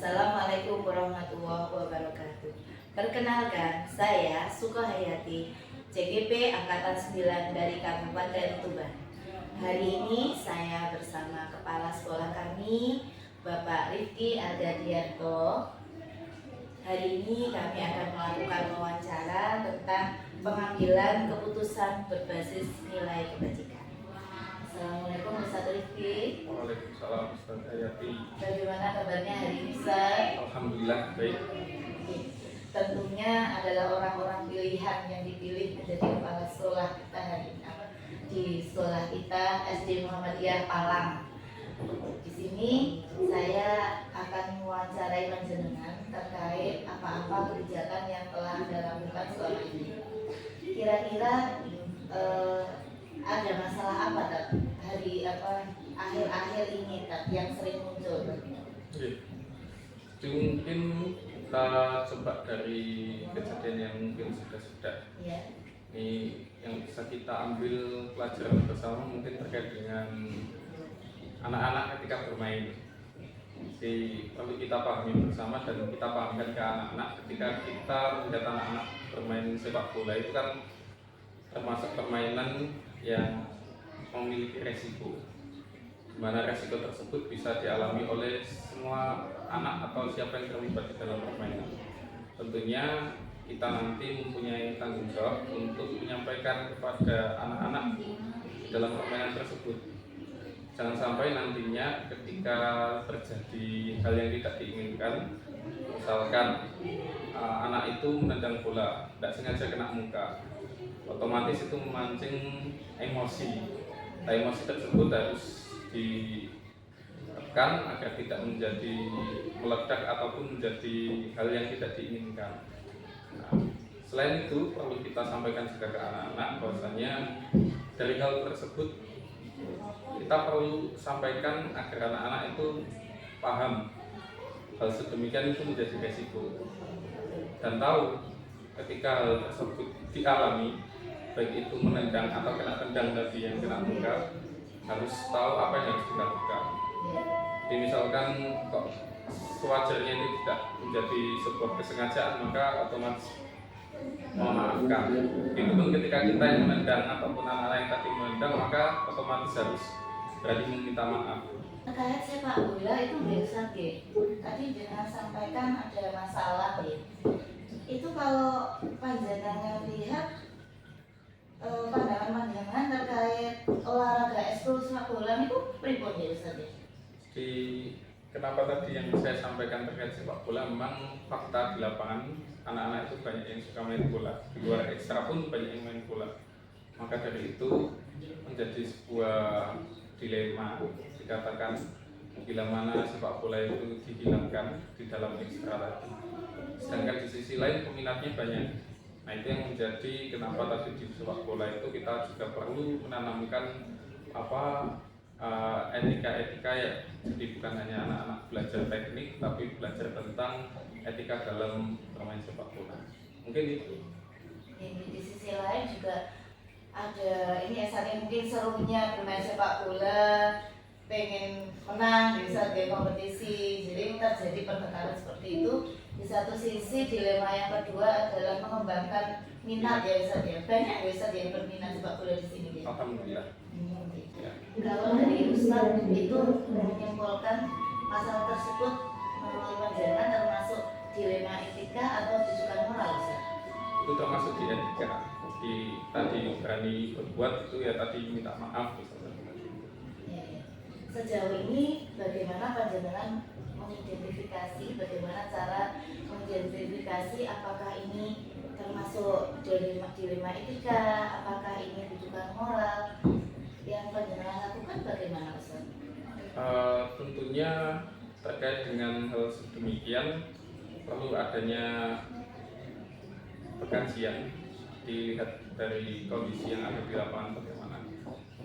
Assalamualaikum warahmatullahi wabarakatuh. Perkenalkan, saya Sukahayati, CGP Angkatan 9 dari Kabupaten Tuban. Hari ini saya bersama Kepala Sekolah kami, Bapak Rifki Ardadianto. Hari ini kami akan melakukan wawancara tentang pengambilan keputusan berbasis nilai kebajikan. Assalamualaikum Ustaz Rifki. Waalaikumsalam Ustaz Hayati. Bagaimana kabarnya hari ini Ustaz? Alhamdulillah baik. Tentunya adalah orang-orang pilihan yang dipilih menjadi kepala sekolah kita hari ini di sekolah kita SD Muhammadiyah Palang. Di sini saya akan mewawancarai panjenengan terkait apa-apa kebijakan yang telah Anda lakukan selama ini. Kira-kira ada masalah apa akhir-akhir ini yang sering muncul? Jadi mungkin kita coba dari kejadian yang mungkin sudah. Ini yang bisa kita ambil pelajaran bersama mungkin terkait dengan anak-anak ketika bermain. Jadi perlu kita pahami bersama dan kita pahamkan ke anak-anak ketika kita melihat anak-anak bermain sepak bola itu kan termasuk permainan yang memiliki resiko, di mana resiko tersebut bisa dialami oleh semua anak atau siapa yang terlibat di dalam permainan. Tentunya kita nanti mempunyai tanggung jawab untuk menyampaikan kepada anak-anak dalam permainan tersebut. Jangan sampai nantinya ketika terjadi hal yang tidak diinginkan, misalkan anak itu menendang bola, tidak sengaja kena muka, otomatis itu memancing emosi. Nah, emosi tersebut harus ditekan agar tidak menjadi meledak ataupun menjadi hal yang tidak diinginkan. Nah, selain itu perlu kita sampaikan juga ke anak-anak bahwasanya dari hal tersebut kita perlu sampaikan agar anak-anak itu paham hal sedemikian itu menjadi resiko dan tahu ketika hal tersebut dialami, baik itu menendang atau kena tendang tadi yang kena muka, harus tahu apa yang harus dilakukan. Jadi misalkan kok sewajarnya ini tidak menjadi sebuah kesengajaan, maka otomatis memaafkan. Itu pun ketika kita yang menendang ataupun anak-anak yang tadi menendang, maka otomatis harus berani meminta maaf. Terkait sepak bola itu biasa tadi jangan sampaikan ada masalah itu kalau panjenengan lihat pandangan terkait olahraga ekskul sepak bola itu pripun ya Ustaz? Jadi kenapa tadi yang saya sampaikan terkait sepak bola, memang fakta di lapangan anak-anak itu banyak yang suka main bola, di luar ekstra pun banyak yang main bola. Maka dari itu menjadi sebuah dilema dikatakan bila mana sepak bola itu dihilangkan di dalam ekstra tadi, sedangkan di sisi lain peminatnya banyak. Nah, itu yang menjadi kenapa tadi di sepak bola itu kita juga perlu menanamkan etika-etika ya. Jadi bukan hanya anak-anak belajar teknik, tapi belajar tentang etika dalam bermain sepak bola. Mungkin itu. Di sisi lain juga ada ini ya, saking mungkin serunya bermain sepak bola, pengen menang di saat kompetisi, jadi terjadi pertengkaran seperti itu. Di satu sisi dilema yang kedua adalah mengembangkan minat ya Ustaz ya. Banyak ya Ustaz yang berminat sepak bola di sini ya. Alhamdulillah. Ya. Kalau dari Ustaz itu menyimpulkan masalah tersebut menurut panjenengan termasuk dilema etika atau tujuan moral Ustaz? Itu termasuk di etika. Di tadi berani berbuat itu ya tadi minta maaf misalnya. Ya. Sejauh ini bagaimana panjenengan mengidentifikasi, bagaimana cara mengidentifikasi apakah ini termasuk dilema etika, apakah ini tujuan moral yang panjenengan lakukan, bagaimana Ustaz? Tentunya terkait dengan hal sedemikian perlu adanya pengkajian, dilihat dari kondisi yang ada di lapangan bagaimana.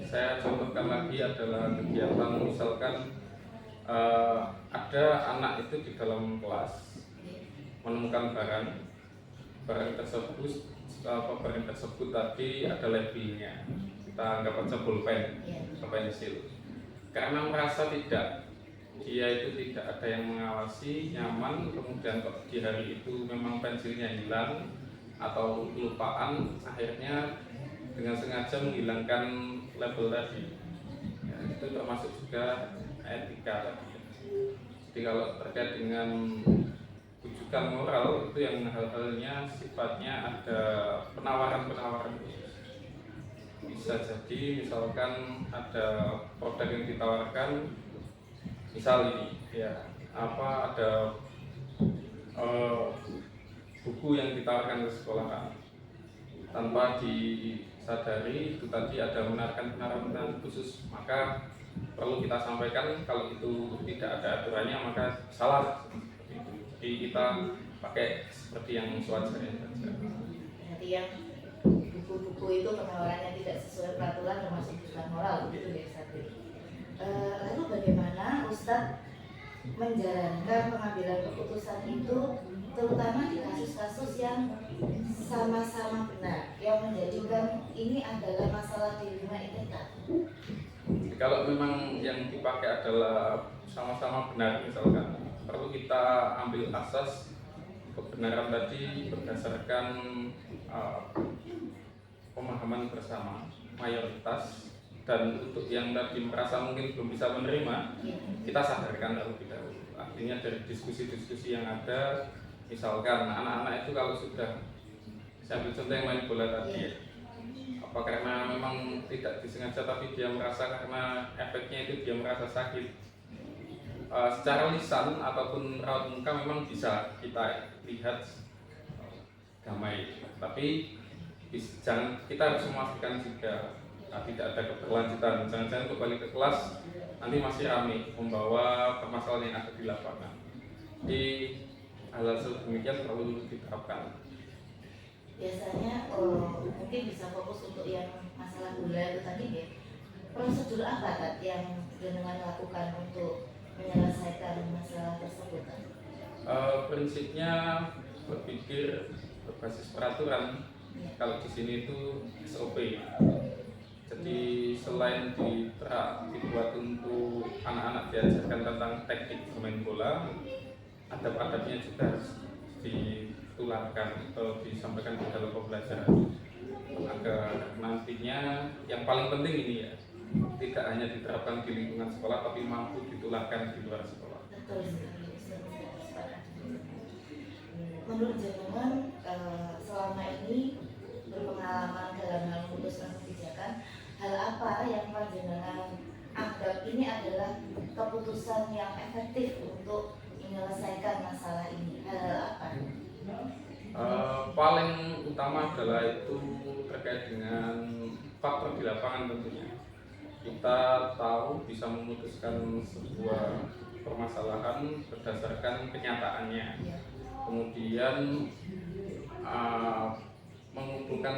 Saya contohkan lagi adalah kegiatan misalkan ada anak itu di dalam kelas menemukan barang tersebut tadi ada labelnya, kita anggap aja pulpen atau pensil. Karena merasa tidak dia itu tidak ada yang mengawasi, nyaman, kemudian kok di hari itu memang pensilnya hilang atau lupaan, akhirnya dengan sengaja menghilangkan label tadi. Ya, itu termasuk juga etika tadi. Jadi kalau terkait dengan rujukan moral itu yang hal-halnya sifatnya ada penawaran-penawaran khusus. Bisa jadi misalkan ada produk yang ditawarkan, misal ini ya ada buku yang ditawarkan ke sekolahan, tanpa disadari itu tadi ada penawaran khusus, maka perlu kita sampaikan kalau itu tidak ada aturannya maka salah. Jadi kita pakai seperti yang sewajarnya saja. Jadi yang buku-buku itu penawarannya tidak sesuai peraturan termasuk rujukan moral, begitu ya Ustadz. Lalu bagaimana Ustadz menjalankan pengambilan keputusan itu, terutama di kasus-kasus yang sama-sama benar, yang menjadikan ini adalah masalah dilema etika? Kalau memang yang dipakai adalah sama-sama benar, misalkan perlu kita ambil asas kebenaran tadi berdasarkan pemahaman bersama mayoritas, dan untuk yang tadi merasa mungkin belum bisa menerima, kita sadarkan terlebih dahulu. Artinya dari diskusi-diskusi yang ada, misalkan anak-anak itu kalau sudah, saya ambil contoh yang main bola tadi ya, apa karena memang tidak disengaja tapi dia merasa karena efeknya itu dia merasa sakit, secara lisan ataupun raut muka memang bisa kita lihat damai, tapi jangan, kita harus memastikan juga tidak ada keberlanjutan. Jangan-jangan kembali ke kelas nanti masih ramai membawa permasalahan yang ada di lapangan. Di hal-hal demikian perlu diterapkan. Biasanya mungkin bisa fokus untuk yang masalah gula itu tadi ya. Prosedur apa Tat yang dengan lakukan untuk menyelesaikan masalah tersebut? Prinsipnya berpikir berbasis peraturan. Kalau di sini itu SOP. Jadi selain dibuat untuk anak-anak diajarkan tentang teknik bermain bola, adab-adabnya juga harus ditularkan atau disampaikan di dalam pembelajaran, agar nantinya yang paling penting ini ya, tidak hanya diterapkan di lingkungan sekolah tapi mampu ditularkan di luar sekolah. Betul sekali. Menurut jenengan selama ini berpengalaman dalam hal memutuskan kebijakan, hal apa yang panjenengan anggap ini adalah keputusan yang efektif untuk menyelesaikan masalah ini? Hal apa? Paling utama adalah itu terkait dengan faktor di lapangan tentunya. Kita tahu bisa memutuskan sebuah permasalahan berdasarkan kenyataannya, kemudian mengumpulkan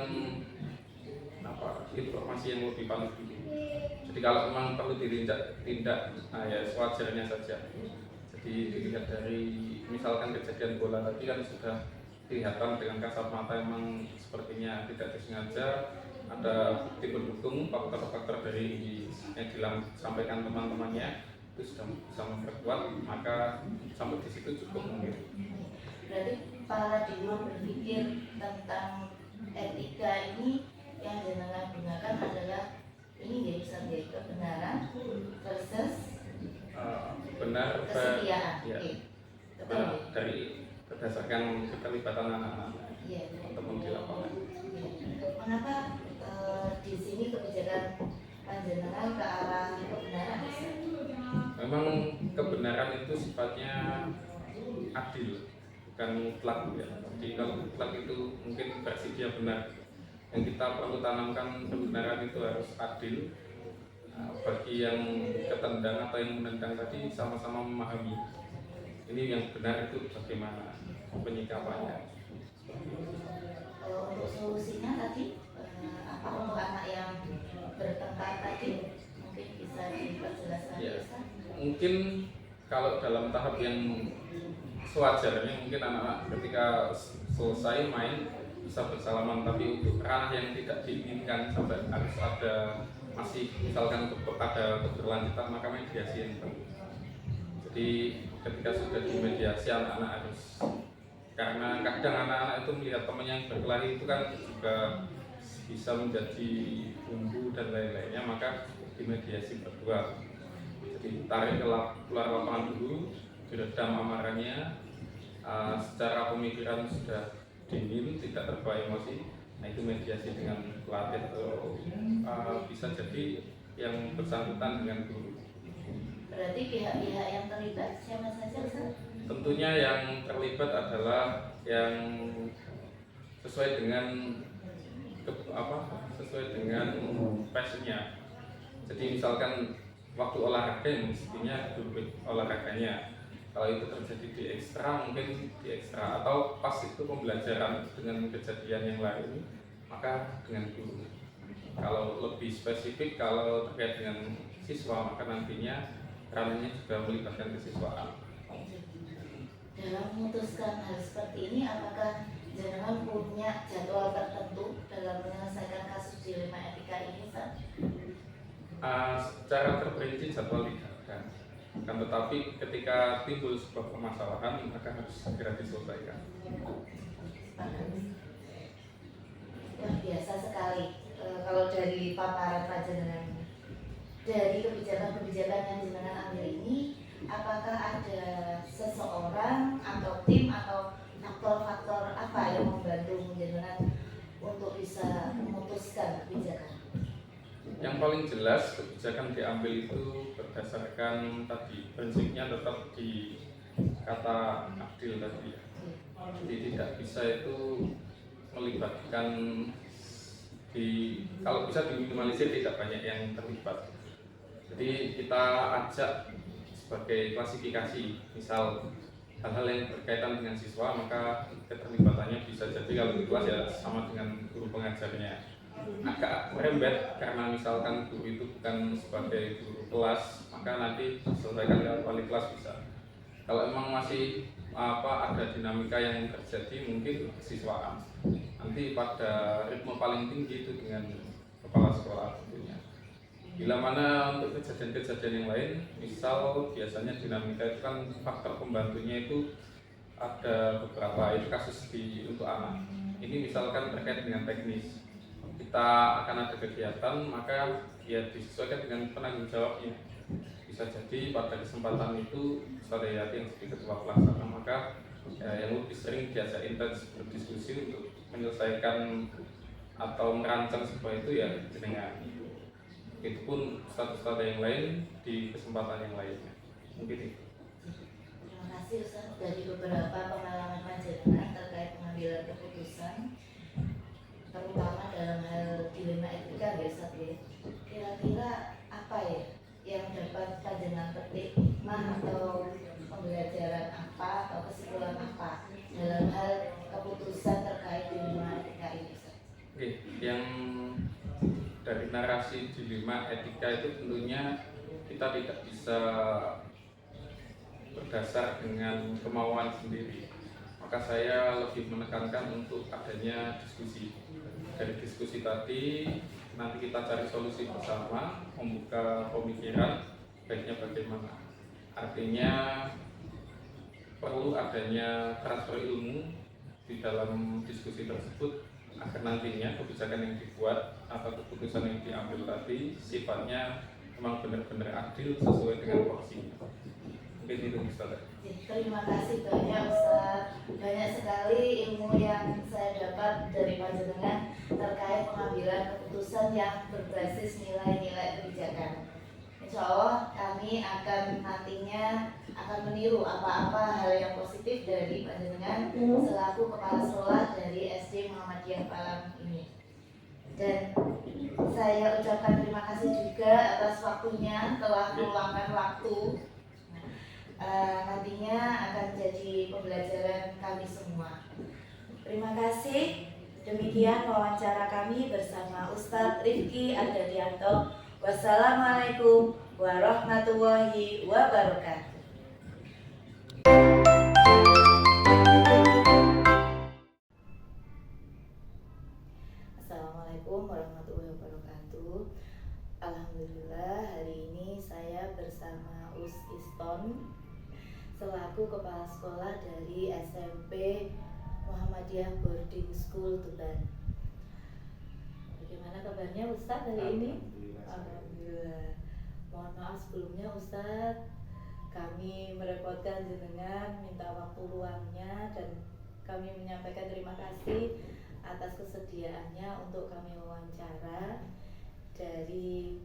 informasi yang lebih valid dulu. Jadi kalau memang perlu tindak ya sewajarnya saja. Jadi dilihat dari misalkan kejadian bola tadi kan sudah kelihatan dengan kasat mata memang sepertinya tidak disengaja, ada bukti pendukung, faktor-faktor dari yang disampaikan teman-temannya itu sudah bisa memperkuat, maka sampai di situ cukup mungkin. Berarti paradigma berpikir tentang etika ini yang jenengan gunakan adalah ini jadi sebagai kebenaran versus benar kesetiaan. Ya. Betul. Dari berdasarkan keterlibatan anak-anak teman di lapangan. Mengapa di sini kebijakan panjenengan ke arah kebenaran? Memang kebenaran itu sifatnya adil, bukan mutlak ya. Jadi kalau mutlak itu mungkin versi dia benar. Yang kita perlu tanamkan kebenaran itu harus adil. Bagi yang ketendang atau yang menentang tadi sama-sama memahami ini yang benar itu bagaimana penyikapannya. Untuk solusinya tadi apa untuk anak yang bertengkar tadi mungkin bisa diperjelas lagi ya. Mungkin kalau dalam tahap yang sewajarnya mungkin anak-anak ketika selesai main bisa bersalaman, tapi untuk ranah yang tidak diinginkan sampai harus ada masih misalkan ada keberlanjutan, maka mediasi yang perlu. Jadi ketika sudah dimediasi anak-anak harus, karena kadang anak-anak itu melihat temannya yang berkelahi itu kan juga bisa menjadi bumbu dan lain-lainnya, maka dimediasi berdua. Jadi tarik keluar lapangan dulu, diredam amarahnya, secara pemikiran sudah dingin, tidak terbawa emosi. Nah itu mediasi dengan pelatih atau bisa jadi yang bersangkutan dengan guru. Berarti pihak-pihak yang terlibat siapa saja, Ustaz? Tentunya yang terlibat adalah yang sesuai dengan sesuai dengan passionnya. Jadi misalkan waktu olahraga yang mestinya dulu olahraganya, kalau itu terjadi di ekstra mungkin di ekstra, atau pas itu pembelajaran dengan kejadian yang lain maka dengan guru. Kalau lebih spesifik kalau terkait dengan siswa maka nantinya ranahnya juga melibatkan kesiswaan. Dalam memutuskan hal seperti ini, apakah jenengan punya jadwal tertentu dalam menyelesaikan kasus dilema etika ini, Ustaz? Secara terperinci jadwal tidak ada, kan tetapi ketika timbul sebuah permasalahan maka harus segera diselesaikan. Wah, biasa sekali kalau dari paparan panjenengan, dari kebijakan-kebijakan yang jenengan ambil ini, apakah ada seseorang atau tim atau faktor-faktor apa yang membantu jenengan untuk bisa memutuskan kebijakan? Yang paling jelas kebijakan diambil itu berdasarkan tadi prinsipnya tetap di kata adil tadi ya. Jadi tidak bisa itu melibatkan kalau bisa diminimalisir, tidak banyak yang terlibat. Jadi kita ajak sebagai klasifikasi, misal hal-hal yang berkaitan dengan siswa maka keterlibatannya bisa jadi kalau di kelas ya sama dengan guru pengajarnya. Agak merembet karena misalkan guru itu bukan sebagai guru kelas maka nanti diselesaikan lewat wali kelas bisa. Kalau emang masih ada dinamika yang terjadi mungkin siswaan nanti pada ritme paling tinggi itu dengan kepala sekolah tentunya. Bila mana untuk kejadian-kejadian yang lain, misal biasanya dinamika itu kan faktor pembantunya itu ada beberapa, itu kasus untuk anak. Ini misalkan terkait dengan teknis, kita akan ada kegiatan maka ya disesuaikan dengan penanggung jawabnya. Bisa jadi pada kesempatan itu Saudara Yati yang jadi ketua pelaksana maka yang lebih sering diajak intens berdiskusi untuk menyelesaikan atau merancang sebuah itu ya jenengan. Itu pun status-status yang lain di kesempatan yang lainnya. Mungkin itu. Terima kasih Ustaz, dari beberapa pengalaman panjenengan terkait pengambilan keputusan terutama dalam hal dilema etika ya Ustaz ya. Kira-kira apa ya yang dapat panjenengan petik atau pembelajaran apa atau kesimpulan apa dalam hal keputusan terkait dilema etika ini Ustaz? Oke, yang dari narasi dilema etika itu tentunya kita tidak bisa berdasar dengan kemauan sendiri. Maka saya lebih menekankan untuk adanya diskusi. Dari diskusi tadi nanti kita cari solusi bersama, membuka pemikiran baiknya bagaimana. Artinya perlu adanya transfer ilmu di dalam diskusi tersebut agar nantinya kebijakan yang dibuat atau keputusan yang diambil tadi sifatnya memang benar-benar adil sesuai dengan porsinya. Mungkin itu Ustaz. Terima kasih banyak Ustaz. Banyak sekali ilmu yang saya dapat dari panjenengan terkait pengambilan keputusan yang berbasis nilai-nilai kebijakan. Insya Allah kami akan nantinya akan meniru apa-apa hal yang positif dari panjenengan selaku kepala sekolah dari SD Muhammadiyah Palang ini. Dan saya ucapkan terima kasih juga atas waktunya telah meluangkan waktu. Nantinya akan jadi pembelajaran kami semua. Terima kasih. Demikian wawancara kami bersama Ustadz Rifki Ardadianto. Wassalamualaikum warahmatullahi wabarakatuh. Assalamualaikum warahmatullahi wabarakatuh. Alhamdulillah hari ini saya bersama Us Iston selaku kepala sekolah dari SMP Muhammadiyah Boarding School Tuban. Bagaimana kabarnya Ustadz hari ini? Alhamdulillah. Mohon maaf sebelumnya Ustadz, kami merepotkan jenengan, minta waktu luangnya, dan kami menyampaikan terima kasih atas kesediaannya untuk kami wawancara. Dari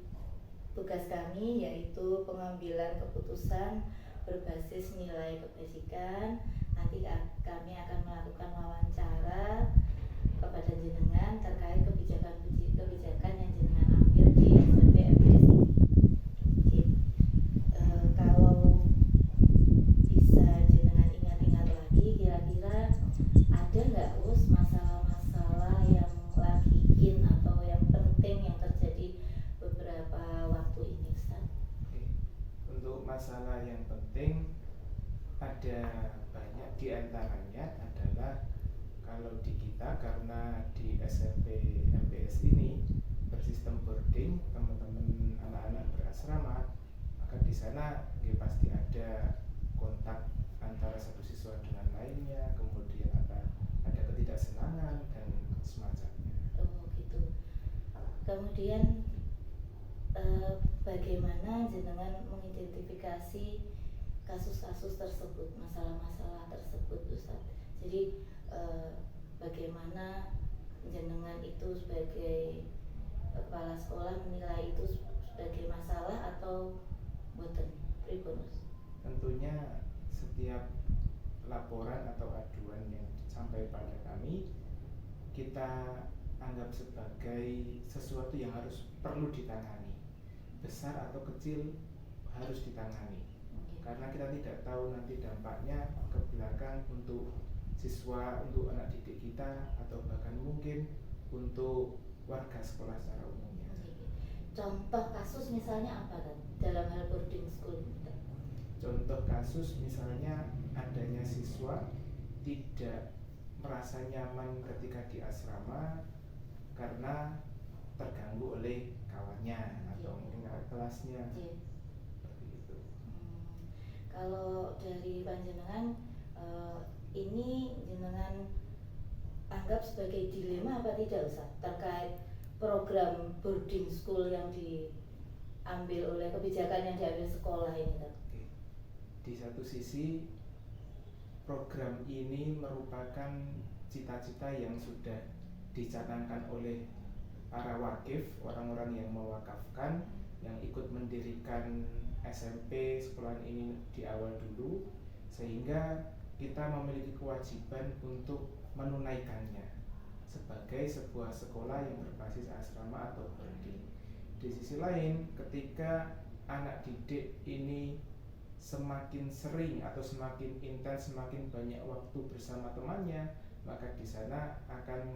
tugas kami yaitu pengambilan keputusan berbasis nilai kebasikan. Nanti kami akan melakukan wawancara kepada jenengan terkait kebijakan yang jenengan ambil di SMP MBS ini. Kalau bisa jenengan ingat-ingat lagi, kira-kira ada nggak masalah-masalah yang lagi in atau yang penting yang terjadi beberapa waktu ini, Ustaz? Untuk masalah yang penting ada banyak, diantaranya adalah kalau di kita, karena di SMP MBS ini bersistem boarding, teman-teman anak-anak berasrama, maka di sana pasti ada kontak antara satu siswa dengan lainnya, kemudian ada ketidaksenangan dan semacamnya. Oh gitu. Kemudian bagaimana jenengan mengidentifikasi kasus-kasus tersebut, masalah-masalah tersebut, Ustaz? Jadi bagaimana jenengan itu sebagai kepala sekolah menilai itu sebagai masalah atau boten? Pribonus. Tentunya setiap laporan atau aduan yang sampai pada kami, kita anggap sebagai sesuatu yang perlu ditangani, besar atau kecil harus ditangani. Karena kita tidak tahu nanti dampaknya ke belakang untuk siswa, untuk anak didik kita, atau bahkan mungkin untuk warga sekolah secara umumnya. Contoh kasus misalnya apa kan dalam hal boarding school? Contoh kasus misalnya adanya siswa tidak merasa nyaman ketika di asrama karena terganggu oleh kawannya atau mungkin kakak kelasnya. Seperti itu. Kalau dari panjenengan ini jenengan anggap sebagai dilema apa tidak, Ustaz, terkait program boarding school yang diambil oleh kebijakan yang diambil sekolah ini, Ustaz? Di satu sisi program ini merupakan cita-cita yang sudah dicanangkan oleh para wakif, orang-orang yang mewakafkan, yang ikut mendirikan SMP sekolah ini di awal dulu, sehingga kita memiliki kewajiban untuk menunaikannya sebagai sebuah sekolah yang berbasis asrama atau boarding. Di sisi lain, ketika anak didik ini semakin sering atau semakin intens, semakin banyak waktu bersama temannya, maka di sana akan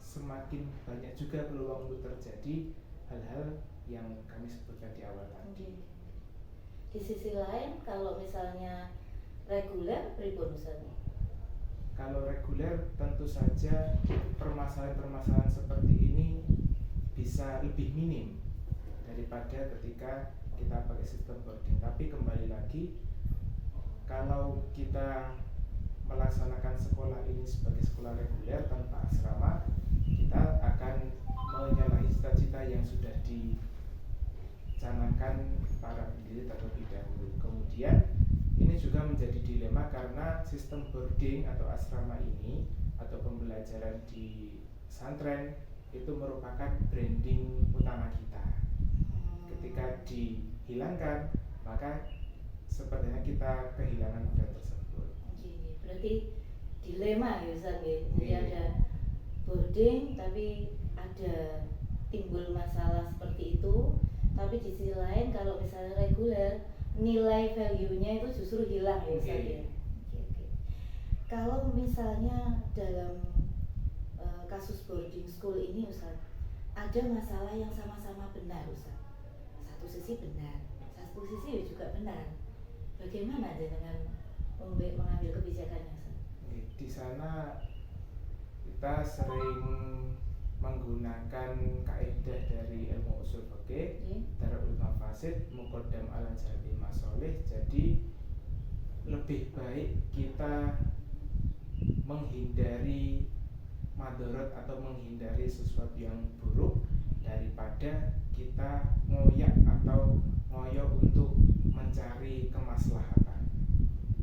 semakin banyak juga peluang untuk terjadi hal-hal yang kami sebutkan di awal tadi. Di sisi lain, kalau misalnya reguler, pripun Ustaz? Kalau reguler tentu saja permasalahan-permasalahan seperti ini bisa lebih minim daripada ketika kita pakai sistem boarding. Tapi kembali lagi, kalau kita melaksanakan sekolah ini sebagai sekolah reguler tanpa asrama, kita akan menyalahi cita-cita yang sudah dicanangkan para pendiri terlebih dahulu. Kemudian ini juga menjadi dilema karena sistem boarding atau asrama ini atau pembelajaran di pesantren itu merupakan branding utama kita. Ketika dihilangkan, maka sepertinya kita kehilangan brand tersebut. Berarti dilema ya Ustaz ya. Jadi ada boarding tapi ada timbul masalah seperti itu. Tapi di sisi lain kalau misalnya reguler, nilai value-nya itu justru hilang ya Ustaz ya. Kalau misalnya dalam kasus boarding school ini Ustaz, ada masalah yang sama-sama benar Ustaz. Satu sisi benar, satu sisi juga benar. Bagaimana dengan mengambil kebijakannya Ustaz? Di sana kita sering menggunakan kaidah dari ilmu usul fikih, darul mafasid muqaddam ala jalbil masalih. Jadi lebih baik kita menghindari madorot atau menghindari sesuatu yang buruk daripada kita ngoyak atau ngoyo untuk mencari kemaslahatan.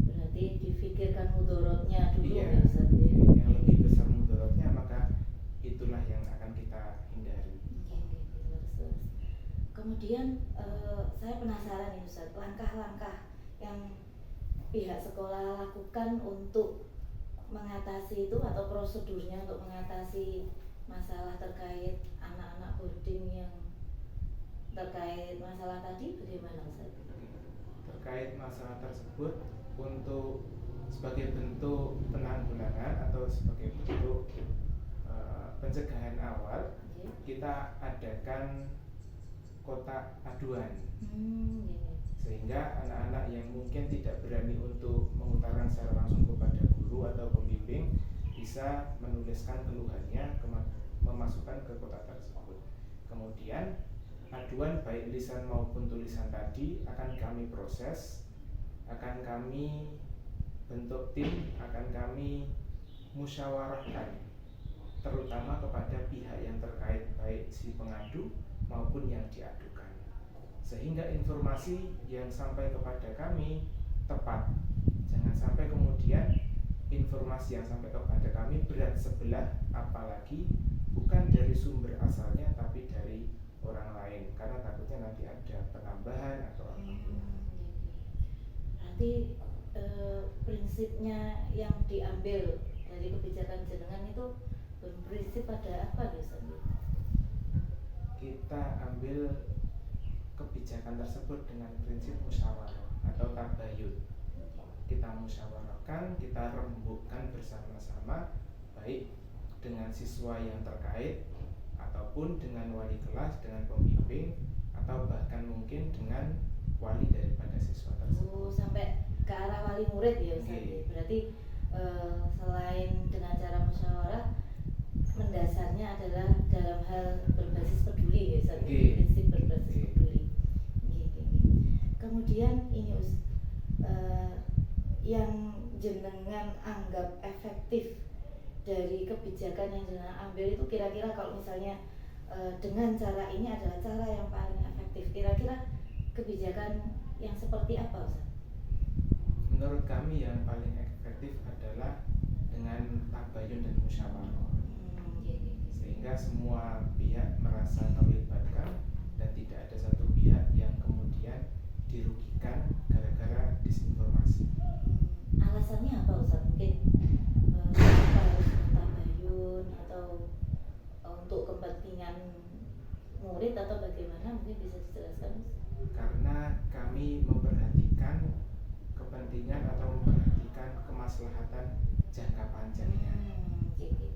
Berarti difikirkan mudorotnya dulu Iya, ya Ustaz ya. yang lebih besar mudorotnya maka itulah yang akan kita hindari. Kemudian saya penasaran nih Ustaz, langkah-langkah yang pihak sekolah lakukan untuk mengatasi itu atau prosedurnya untuk mengatasi masalah terkait anak-anak boarding yang terkait masalah tadi bagaimana Ustaz? Terkait masalah tersebut, untuk sebagai bentuk penanggulangan atau sebagai bentuk pencegahan awal, kita adakan kotak aduan, sehingga anak-anak yang mungkin tidak berani untuk mengutarakan secara langsung kepada guru atau pembimbing bisa menuliskan keluhannya, memasukkan ke kotak tersebut. Kemudian aduan baik lisan maupun tulisan tadi akan kami proses, akan kami bentuk tim, akan kami musyawarahkan terutama kepada pihak yang terkait, baik si pengadu maupun yang diadukan, sehingga informasi yang sampai kepada kami tepat. Jangan sampai kemudian informasi yang sampai kepada kami berat sebelah, apalagi bukan dari sumber asalnya tapi dari orang lain, karena takutnya nanti ada penambahan atau apa. Berarti prinsipnya yang diambil dari kebijakan jenengan itu berprinsip pada apa Ustaz? Kita ambil kebijakan tersebut dengan prinsip musyawarah atau tabayun. Kita musyawarahkan, kita rembukkan bersama-sama, baik dengan siswa yang terkait ataupun dengan wali kelas, dengan pembimbing, atau bahkan mungkin dengan wali daripada siswa tersebut. Sampai ke arah wali murid ya Ustaz. Berarti selain dengan cara musyawarah, mendasarnya adalah dalam hal berbasis peduli ya Ustaz. Prinsip berbasis peduli. Kemudian ini yang jenengan anggap efektif dari kebijakan yang jenengan ambil itu kira-kira kalau misalnya dengan cara ini adalah cara yang paling efektif, kira-kira kebijakan yang seperti apa Ustaz? Menurut kami yang paling efektif adalah dengan tabayun dan musyawarah, sehingga semua pihak merasa terlibatkan dan tidak ada satu pihak yang kemudian dirugikan gara-gara disinformasi. Alasannya apa Ustaz? Mungkin kenapa harus tabayun atau untuk kepentingan murid atau bagaimana, mungkin bisa dijelaskan? Karena kami memperhatikan kepentingan atau memperhatikan kemaslahatan jangka panjangnya.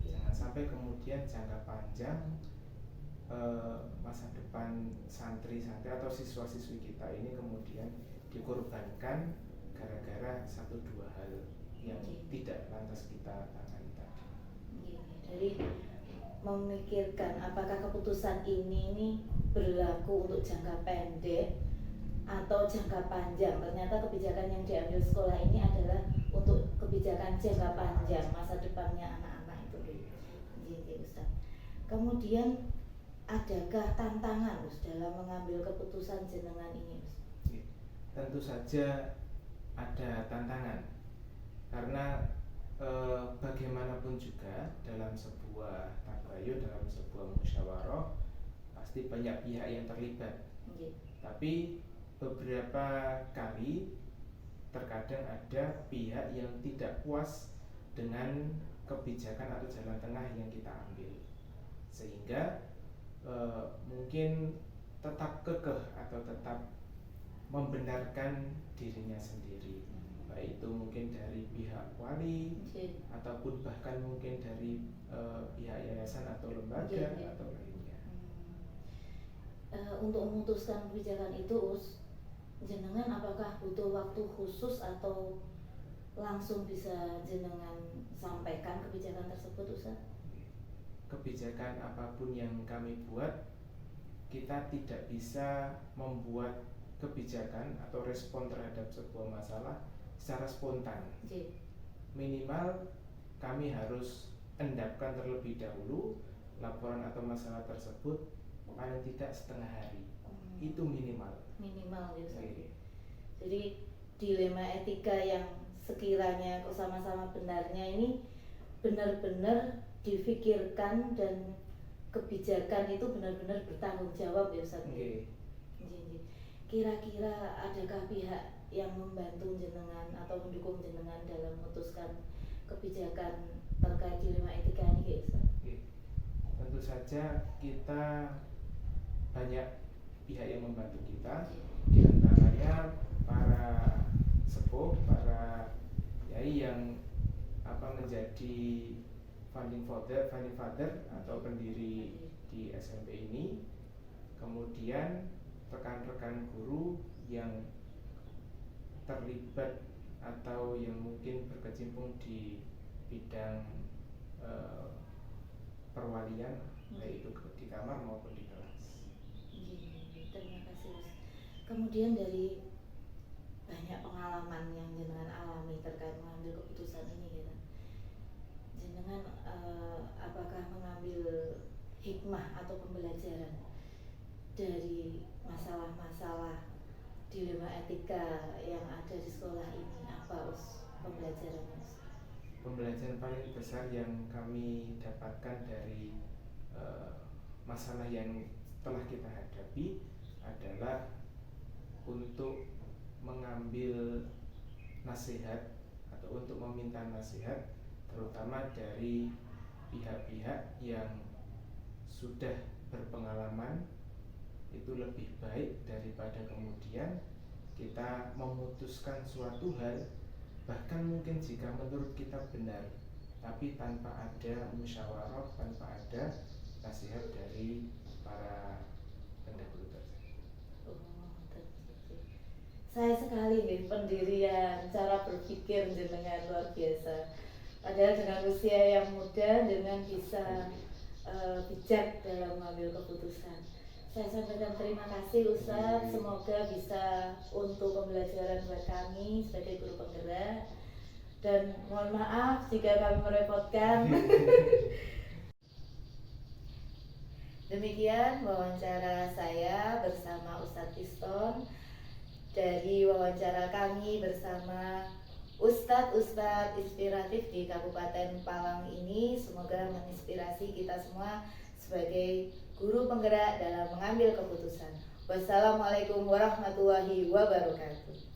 Jangan sampai kemudian jangka panjang masa depan santri-santri atau siswa-siswi kita ini kemudian dikorbankan gara-gara satu dua hal yang tidak lantas kita tangani tadi. Dari memikirkan apakah keputusan ini berlaku untuk jangka pendek atau jangka panjang. Ternyata kebijakan yang diambil sekolah ini adalah untuk kebijakan jangka panjang, masa depannya anak-anak itu. Ustaz. Kemudian adakah tantangan dalam mengambil keputusan jenengan ini? Tentu saja ada tantangan, karena bagaimanapun juga dalam sebuah tabayun, dalam sebuah musyawarah pasti banyak pihak yang terlibat. Tapi beberapa kali terkadang ada pihak yang tidak puas dengan kebijakan atau jalan tengah yang kita ambil, sehingga mungkin tetap kekeh atau tetap membenarkan dirinya sendiri, baik itu mungkin dari pihak wali ataupun bahkan mungkin dari pihak yayasan atau lembaga atau lainnya. Untuk memutuskan kebijakan itu, jenengan apakah butuh waktu khusus atau langsung bisa jenengan sampaikan kebijakan tersebut Ustaz? Kebijakan apapun yang kami buat, kita tidak bisa membuat kebijakan atau respon terhadap sebuah masalah secara spontan. Nggih. Minimal kami harus endapkan terlebih dahulu laporan atau masalah tersebut paling tidak setengah hari. Itu minimal. Minimal ya Ustaz. Oke. Jadi dilema etika yang sekiranya kok sama-sama benarnya ini benar-benar difikirkan dan kebijakan itu benar-benar bertanggung jawab ya Ustaz. Oke. Kira-kira adakah pihak yang membantu jenengan atau mendukung jenengan dalam memutuskan kebijakan terkait dilema etika ini ya Ustaz? Oke. Tentu saja kita banyak pihak yang membantu kita, di antaranya para sepuh, para yai yang menjadi founding father atau pendiri di SMP ini, kemudian rekan-rekan guru yang terlibat atau yang mungkin berkecimpung di bidang perwalian, yaitu di kamar maupun di kelas. Terima kasih Mas. Kemudian dari banyak pengalaman yang jenengan alami terkait mengambil keputusan ini gitu, jenengan apakah mengambil hikmah atau pembelajaran dari masalah-masalah dilema etika yang ada di sekolah ini? Apa pembelajarannya? Pembelajaran paling besar yang kami dapatkan dari masalah yang telah kita hadapi adalah untuk mengambil nasihat atau untuk meminta nasihat, terutama dari pihak-pihak yang sudah berpengalaman. Itu lebih baik daripada kemudian kita memutuskan suatu hal, bahkan mungkin jika menurut kita benar, tapi tanpa ada musyawarah, tanpa ada nasihat dari para pendahulu tersebut. Saya sekali nih pendirian, cara berpikir jenengan luar biasa. Padahal dengan usia yang muda, dengan bisa bijak dalam mengambil keputusan. Saya sampaikan terima kasih Ustadz, semoga bisa untuk pembelajaran buat kami sebagai guru penggerak. Dan mohon maaf jika kami merepotkan. Demikian wawancara saya bersama Ustadz Piston. Dari wawancara kami bersama Ustadz inspiratif di Kabupaten Palang ini, semoga menginspirasi kita semua sebagai guru penggerak dalam mengambil keputusan. Wassalamualaikum warahmatullahi wabarakatuh.